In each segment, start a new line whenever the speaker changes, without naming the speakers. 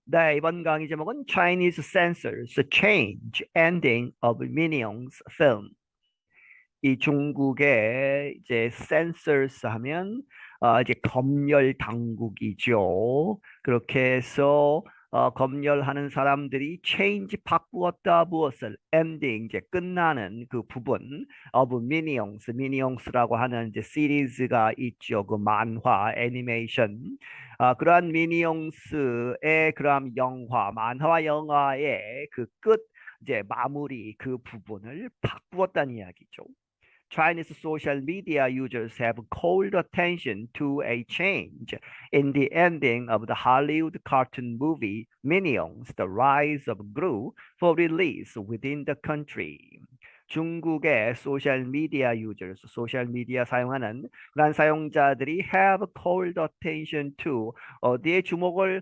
네, 이번 강의 제목은 Chinese Censors Change Ending of Minions Film. 이 중국의 이제 censors 하면 이제 검열 당국이죠. 그렇게 해서 검열하는 사람들이 change 바꾸었다 무엇을 ending 이제 끝나는 그 부분 of minions라고 하는 이제 시리즈가 있죠. 그 만화 애니메이션 그러한 미니옹스의 그런 영화 만화와 영화의 그 끝 이제 마무리 그 부분을 바꾸었다는 이야기죠. Chinese social media users have called attention to a change in the ending of the Hollywood cartoon movie Minions: The Rise of Gru for release within the country. 중국의 소셜 미디어 users, 소셜 미디어 사용하는 그런 사용자들이 have called attention to 어디에 주목을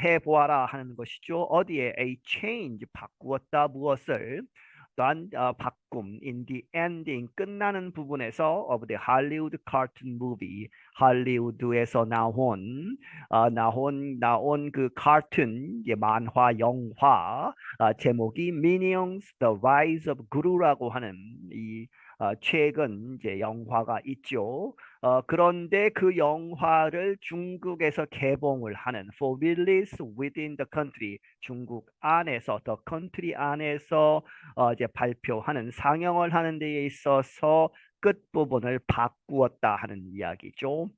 해보아라 하는 것이죠. 어디에 a change 바꾸었다 무엇을 또한 바꿈 in the ending 끝나는 부분에서 of the Hollywood cartoon movie 할리우드에서 나온 그 카툰 만화 영화 제목이 Minions: The Rise of Gru라고 하는 이 최근 이제 영화가 있죠. 그런데 그 영화를 중국에서 개봉을 하는 for release within the country 중국 안에서 the country 안에서 이제 발표하는 상영을 하는 데에 있어서 끝부분을 바꾸었다 하는 이야기죠.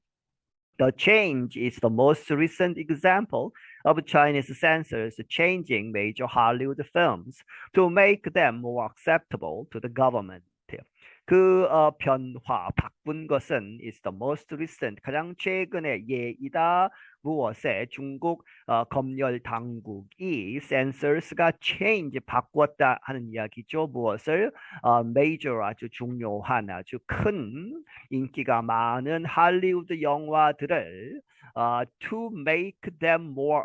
The change is the most recent example of Chinese censors changing major Hollywood films to make them more acceptable to the government. 그 바꾼 것은 is the most recent, 가장 최근의 예이다. 무엇에 중국 검열 당국이 censors가 change 바꾸었다 하는 이야기죠. 무엇을 major 아주 중요한 아주 큰 인기가 많은 할리우드 영화들을 to make them more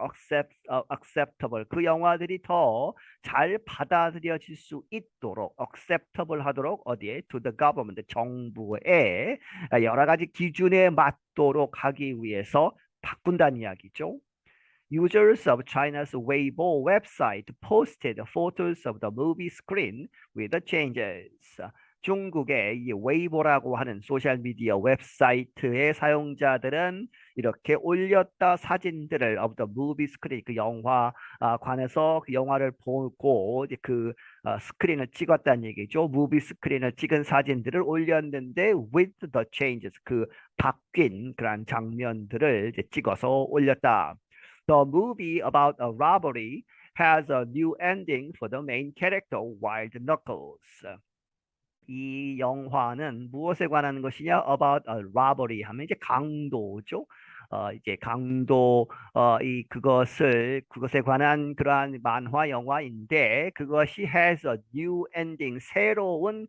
acceptable 그 영화들이 더 잘 받아들여질 수 있도록 acceptable 하도록 어디에 to the government 정부에 여러 가지 기준에 맞도록 하기 위해서 바꾼다는 이야기죠. Users of China's Weibo website posted photos of the movie screen with the changes. 중국의 이 웨이보라고 하는 소셜미디어 웹사이트의 사용자들은 이렇게 올렸다 사진들을 of the movie screen 그 영화 관에서 그 영화를 보고 이제 그 스크린을 찍었다는 얘기죠. 무비 스크린을 찍은 사진들을 올렸는데 with the changes 그 바뀐 그런 장면들을 이제 찍어서 올렸다. The movie about a robbery has a new ending for the main character, Wild Knuckles. 이 영화는 무엇에 관한 것이냐? About a robbery 하면 이제 강도죠. 이제 강도 그것에 관한 그러한 만화 영화인데 그것이 has a new ending 새로운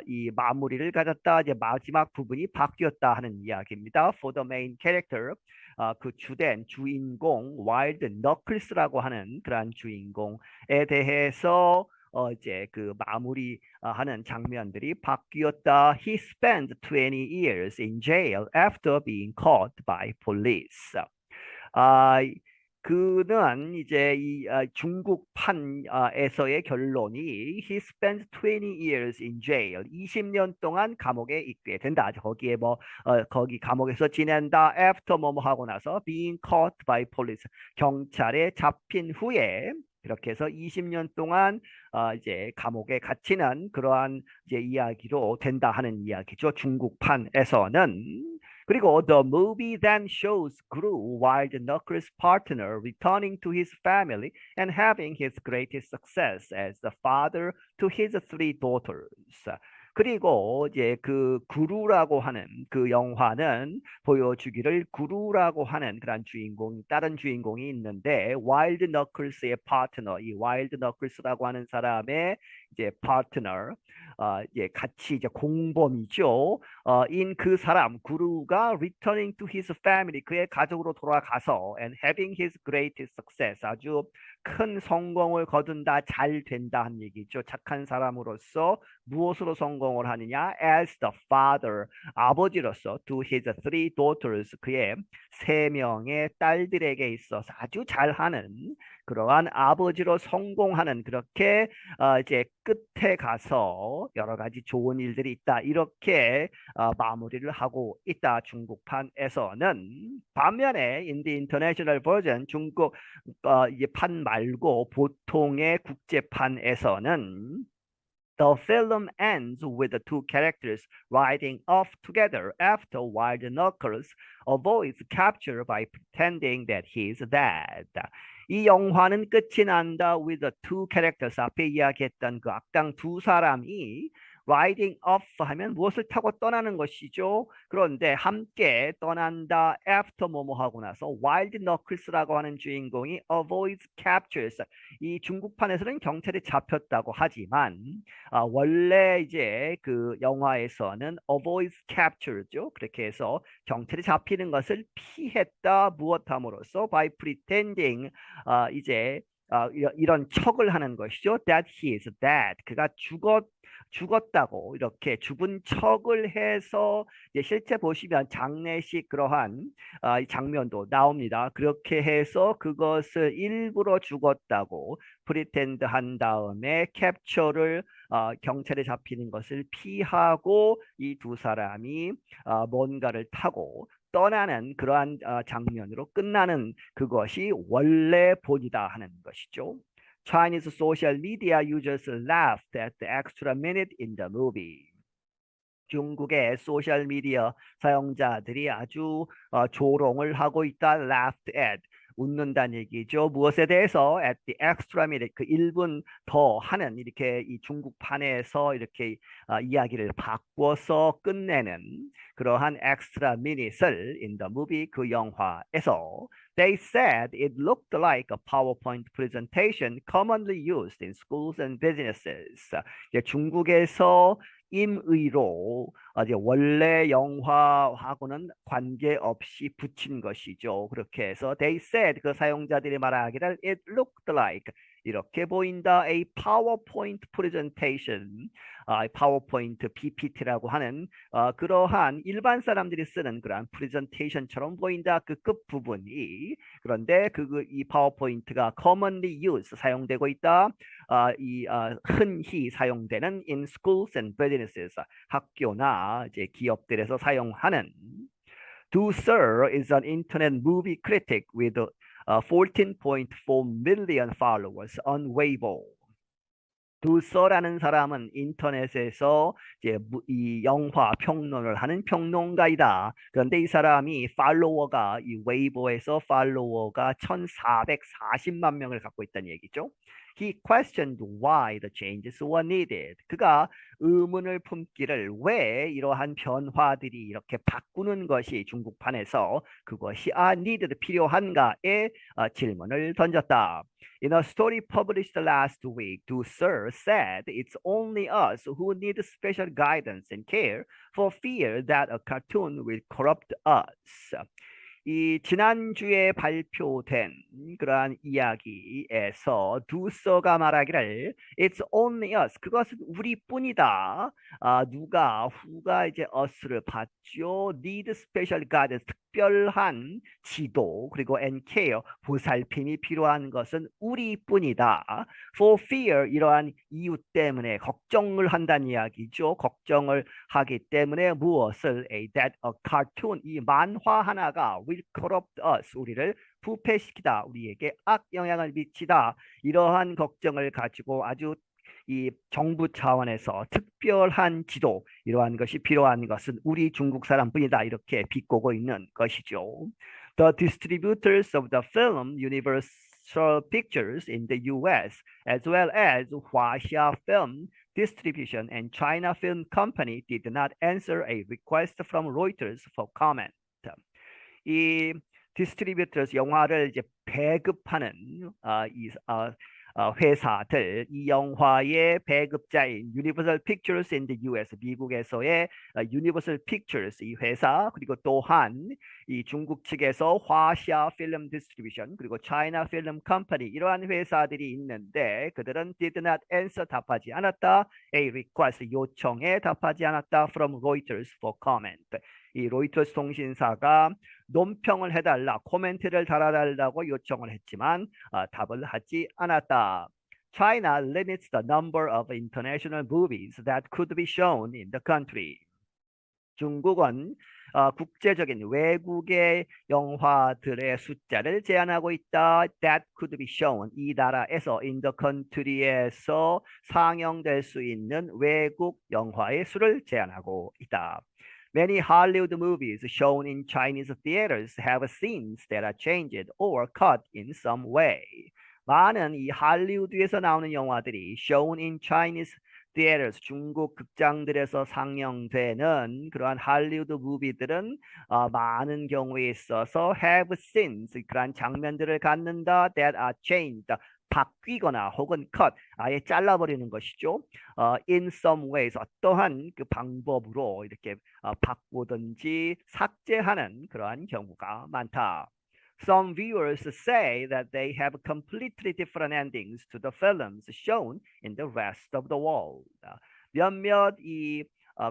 이 마무리를 가졌다. 이제 마지막 부분이 바뀌었다 하는 이야기입니다. For the main character 그 주된 주인공 와일드 너클스라고 하는 그러한 주인공에 대해서 이제 그 마무리 하는 장면들이 바뀌었다. He spent 20 years in jail after being caught by police. 아, 그는 이제 이 중국판에서의 결론이 he spent 20 years in jail. 20년 동안 감옥에 있게 된다. 거기에 거기 감옥에서 지낸다. after 뭐뭐 하고 나서 being caught by police. 경찰에 잡힌 후에 그렇게 해서 20년 동안 이제 감옥에 갇히는 그러한 이제 이야기로 된다 하는 이야기죠. 중국판에서는. 그리고 the movie then shows Gru, Wild Knuckles' partner, returning to his family and having his greatest success as the father to his three daughters. 그리고 이제 그 구루라고 하는 그 영화는 보여주기를 구루라고 하는 그런 다른 주인공이 있는데 와일드 너클스의 파트너, 이 와일드 너클스라고 하는 사람의 이제 partner, 이제 같이 이제 공범이죠. in 그 사람 구루가 returning to his family 그의 가족으로 돌아가서 and having his greatest success 아주 큰 성공을 거둔다 잘 된다 한 얘기죠. 착한 사람으로서 무엇으로 성공을 하느냐? As the father 아버지로서 to his three daughters 그의 세 명의 딸들에게 있어서 아주 잘하는 그러한 아버지로 성공하는 그렇게 이제 끝에 가서 여러 가지 좋은 일들이 있다 이렇게 마무리를 하고 있다 중국판에서는. 반면에 in the international version 중국 이게 판 말고 보통의 국제판에서는 The film ends with the two characters riding off together after Wild Knuckles avoids capture by pretending that he's dead. 이 영화는 끝이 난다 with the two characters 앞에 이야기했던 그 악당 두 사람이 riding off 하면 무엇을 타고 떠나는 것이죠. 그런데 함께 떠난다 after 뭐뭐 하고 나서 Wild Knuckles라고 하는 주인공이 avoids captures 이 중국판에서는 경찰에 잡혔다고 하지만 원래 이제 그 영화에서는 avoids capture죠. 그렇게 해서 경찰에 잡히는 것을 피했다 무엇함으로써 by pretending 이제 이런 척을 하는 것이죠. That he is dead. 그가 죽었다고 이렇게 죽은 척을 해서 이제 실제 보시면 장례식 그러한 장면도 나옵니다. 그렇게 해서 그것을 일부러 죽었다고 프리텐드 한 다음에 캡처를 경찰에 잡히는 것을 피하고 이 두 사람이 뭔가를 타고 떠나는 그러한 장면으로 끝나는 그것이 원래 본이다 하는 것이죠. Chinese social media users laughed at the extra minute in the movie. 중국의 소셜 미디어 사용자들이 아주 조롱을 하고 있다. laughed at 웃는다는 얘기죠. 무엇에 대해서 at the extra minute 그 1분 더 하는 이렇게 이 중국판에서 이렇게 이야기를 바꿔서 끝내는 그러한 extra minute을 in the movie 그 영화에서 They said it looked like a PowerPoint presentation commonly used in schools and businesses. 중국에서 임의로 이제 원래 영화하고는 관계없이 붙인 것이죠. 그렇게 해서 they said 그 사용자들이 말하기를 it looked like 이렇게 보인다 a PowerPoint presentation 파워포인트 PPT라고 하는 그러한 일반 사람들이 쓰는 그러한 프레젠테이션처럼 보인다 그 끝부분이. 그런데 이 파워포인트가 commonly used 사용되고 있다. 흔히 사용되는 in schools and businesses 학교나 이제 기업들에서 사용하는. Du Sir is an internet movie critic with 14.4 million followers on Weibo. 두서라는 사람은 인터넷에서 이제 이 영화 평론을 하는 평론가이다. 그런데 이 사람이 팔로워가 이 웨이보에서 팔로워가 1,440만 명을 갖고 있다는 얘기죠. He questioned why the changes were needed. 그가 의문을 품기를 왜 이러한 변화들이 이렇게 바꾸는 것이 중국판에서 그것이 needed 필요한가에 질문을 던졌다. In a story published last week, Du Sir said it's only us who need special guidance and care for fear that a cartoon will corrupt us. 이 지난주에 발표된 그러한 이야기에서 두서가 말하기를 It's only us. 그것은 우리뿐이다. 후가 이제 us를 받죠. Need special guidance. 특별한 지도 그리고 and care 보살핌이 필요한 것은 우리뿐이다. For fear 이러한 이유 때문에 걱정을 한다는 이야기죠. 걱정을 하기 때문에 무엇을 that a cartoon 이 만화 하나가 will corrupt us 우리를 부패시키다 우리에게 악영향을 미치다 이러한 걱정을 가지고 아주 이 정부 차원에서 특별한 지도 이러한 것이 필요한 것은 우리 중국 사람뿐이다 이렇게 비꼬고 있는 것이죠. The distributors of the film Universal Pictures in the U.S. as well as Huaxia Film Distribution and China Film Company did not answer a request from Reuters for comment. 이 디스트리뷰터스 영화를 이제 배급하는 회사들, 이 영화의 배급자인 Universal Pictures in the US, 미국에서의 Universal Pictures 이 회사, 그리고 또한 이 중국 측에서 화샤 필름 디스트리뷰션, 그리고 China Film Company 이러한 회사들이 있는데 그들은 did not answer 답하지 않았다. A request 요청에 답하지 않았다. From Reuters for comment. 이 로이터스 통신사가 논평을 해달라, 코멘트를 달아달라고 요청을 했지만 답을 하지 않았다. China limits the number of international movies that could be shown in the country. 중국은 국제적인 외국의 영화들의 숫자를 제한하고 있다. That could be shown. 이 나라에서 in the country에서 상영될 수 있는 외국 영화의 수를 제한하고 있다. Many Hollywood movies shown in Chinese theaters have scenes that are changed or cut in some way. 많은 이 할리우드에서 나오는 영화들이 shown in Chinese theaters, 중국 극장들에서 상영되는 그러한 할리우드 무비들은 많은 경우에 있어서 have scenes, 그러한 장면들을 갖는다. That are changed, 바뀌거나 혹은 cut, 아예 잘라버리는 것이죠. In some ways, 어떠한 그 방법으로 이렇게 바꾸든지 삭제하는 그러한 경우가 많다. Some viewers say that they have completely different endings to the films shown in the rest of the world. 몇몇 이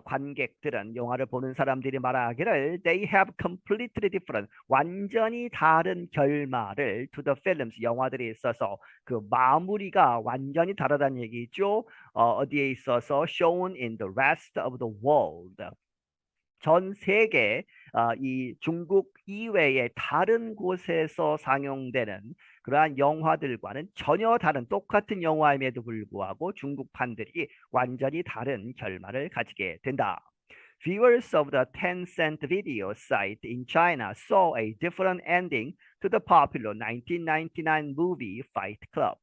관객들은 영화를 보는 사람들이 말하기를 they have completely different 완전히 다른 결말을 to the films 영화들이 있어서 그 마무리가 완전히 다르다는 얘기죠. 어디에 있어서 shown in the rest of the world. 전 세계 이 중국 이외의 다른 곳에서 상영되는 그러한 영화들과는 전혀 다른 똑같은 영화임에도 불구하고 중국판들이 완전히 다른 결말을 가지게 된다. Viewers of the Tencent video site in China saw a different ending to the popular 1999 movie Fight Club.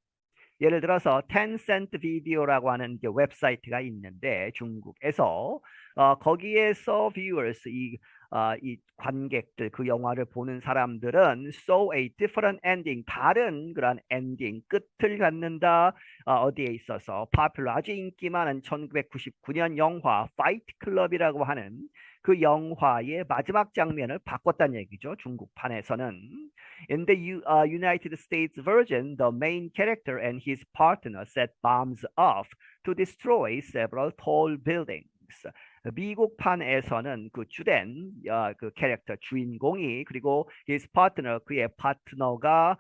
예를 들어서 텐센트 비디오라고 하는 웹사이트가 있는데 중국에서 거기에서 viewers 이 관객들 그 영화를 보는 사람들은 saw a different ending 다른 그런 엔딩 끝을 갖는다. 어디에 있어서 popular 아주 인기 많은 1999년 영화 파이트 클럽이라고 하는 그 영화의 마지막 장면을 바꿨다는 얘기죠. 중국판에서는. In the United States version, the main character and his partner set bombs off to destroy several tall buildings. 미국판에서는 그 주된 그 캐릭터 주인공이 그리고 his partner 그의 파트너가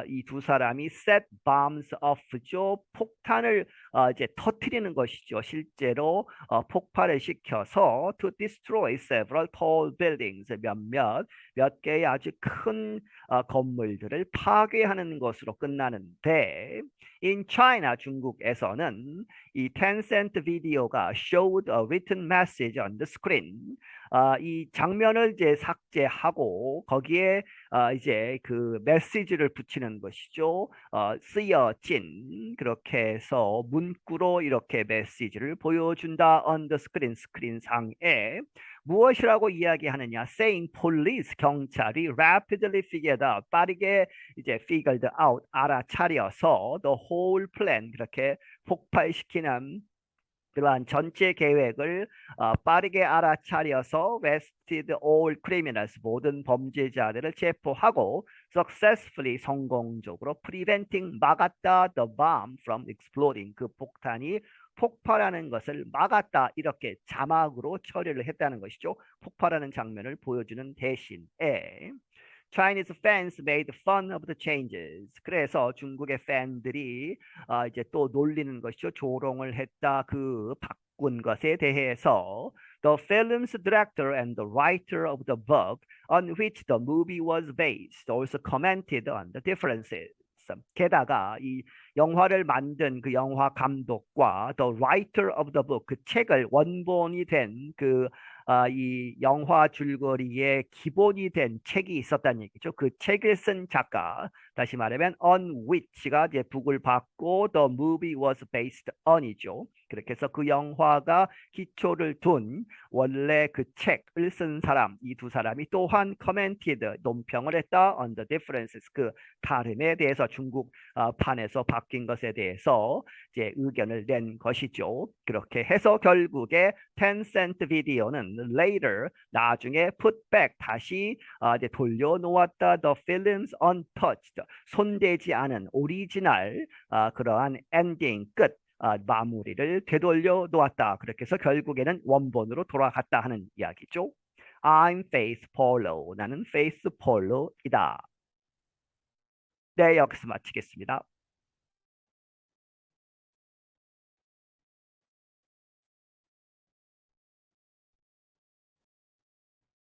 이 두 사람이 set bombs off죠. 폭탄을 이제 터뜨리는 것이죠. 실제로 폭발을 시켜서 to destroy several tall buildings 몇 개의 아주 큰 건물들을 파괴하는 것으로 끝나는데 in China 중국에서는 이 Tencent 비디오가 showed a written message on the screen. 이 장면을 이제 삭제하고 거기에 이제 그 메시지를 붙이는 것이죠. 쓰여진 그렇게 해서 문구로 이렇게 메시지를 보여준다. on the screen 스크린 상에 무엇이라고 이야기하느냐? Saying police 경찰이 rapidly figured out 빠르게 이제 figured out 알아차려서 the whole plan 그렇게 폭발시키는 그러한 전체 계획을 빠르게 알아차려서 arrested all criminals 모든 범죄자들을 체포하고 successfully 성공적으로 preventing 막았다 the bomb from exploding 그 폭탄이 폭발하는 것을 막았다 이렇게 자막으로 처리를 했다는 것이죠. 폭발하는 장면을 보여주는 대신에 Chinese fans made fun of the changes. 그래서 중국의 팬들이 이제 또 놀리는 것이죠. 조롱을 했다. 그 바꾼 것에 대해서 The film's director and the writer of the book on which the movie was based also commented on the differences. 게다가 이 영화를 만든 그 영화 감독과 the writer of the book 그 책을 원본이 된 그 이 영화 줄거리의 기본이 된 책이 있었다는 얘기죠. 그 책을 쓴 작가, 다시 말하면 on which가 이제 북을 받고 the movie was based on이죠. 그렇게 해서 그 영화가 기초를 둔 원래 그 책을 쓴 사람, 이 두 사람이 또한 commented, 논평을 했다. on the differences, 그 다름에 대해서 중국 판에서 바뀐 것에 대해서 이제 의견을 낸 것이죠. 그렇게 해서 결국에 Tencent 비디오는 later, 나중에 put back, 다시 이제 돌려놓았다. the films untouched, 손대지 않은 오리지널 그러한 엔딩, 끝, 마무리를 되돌려 놓았다. 그렇게 해서 결국에는 원본으로 돌아갔다 하는 이야기죠. I'm Faith Polo. 나는 Faith Polo이다. 네, 여기서 마치겠습니다.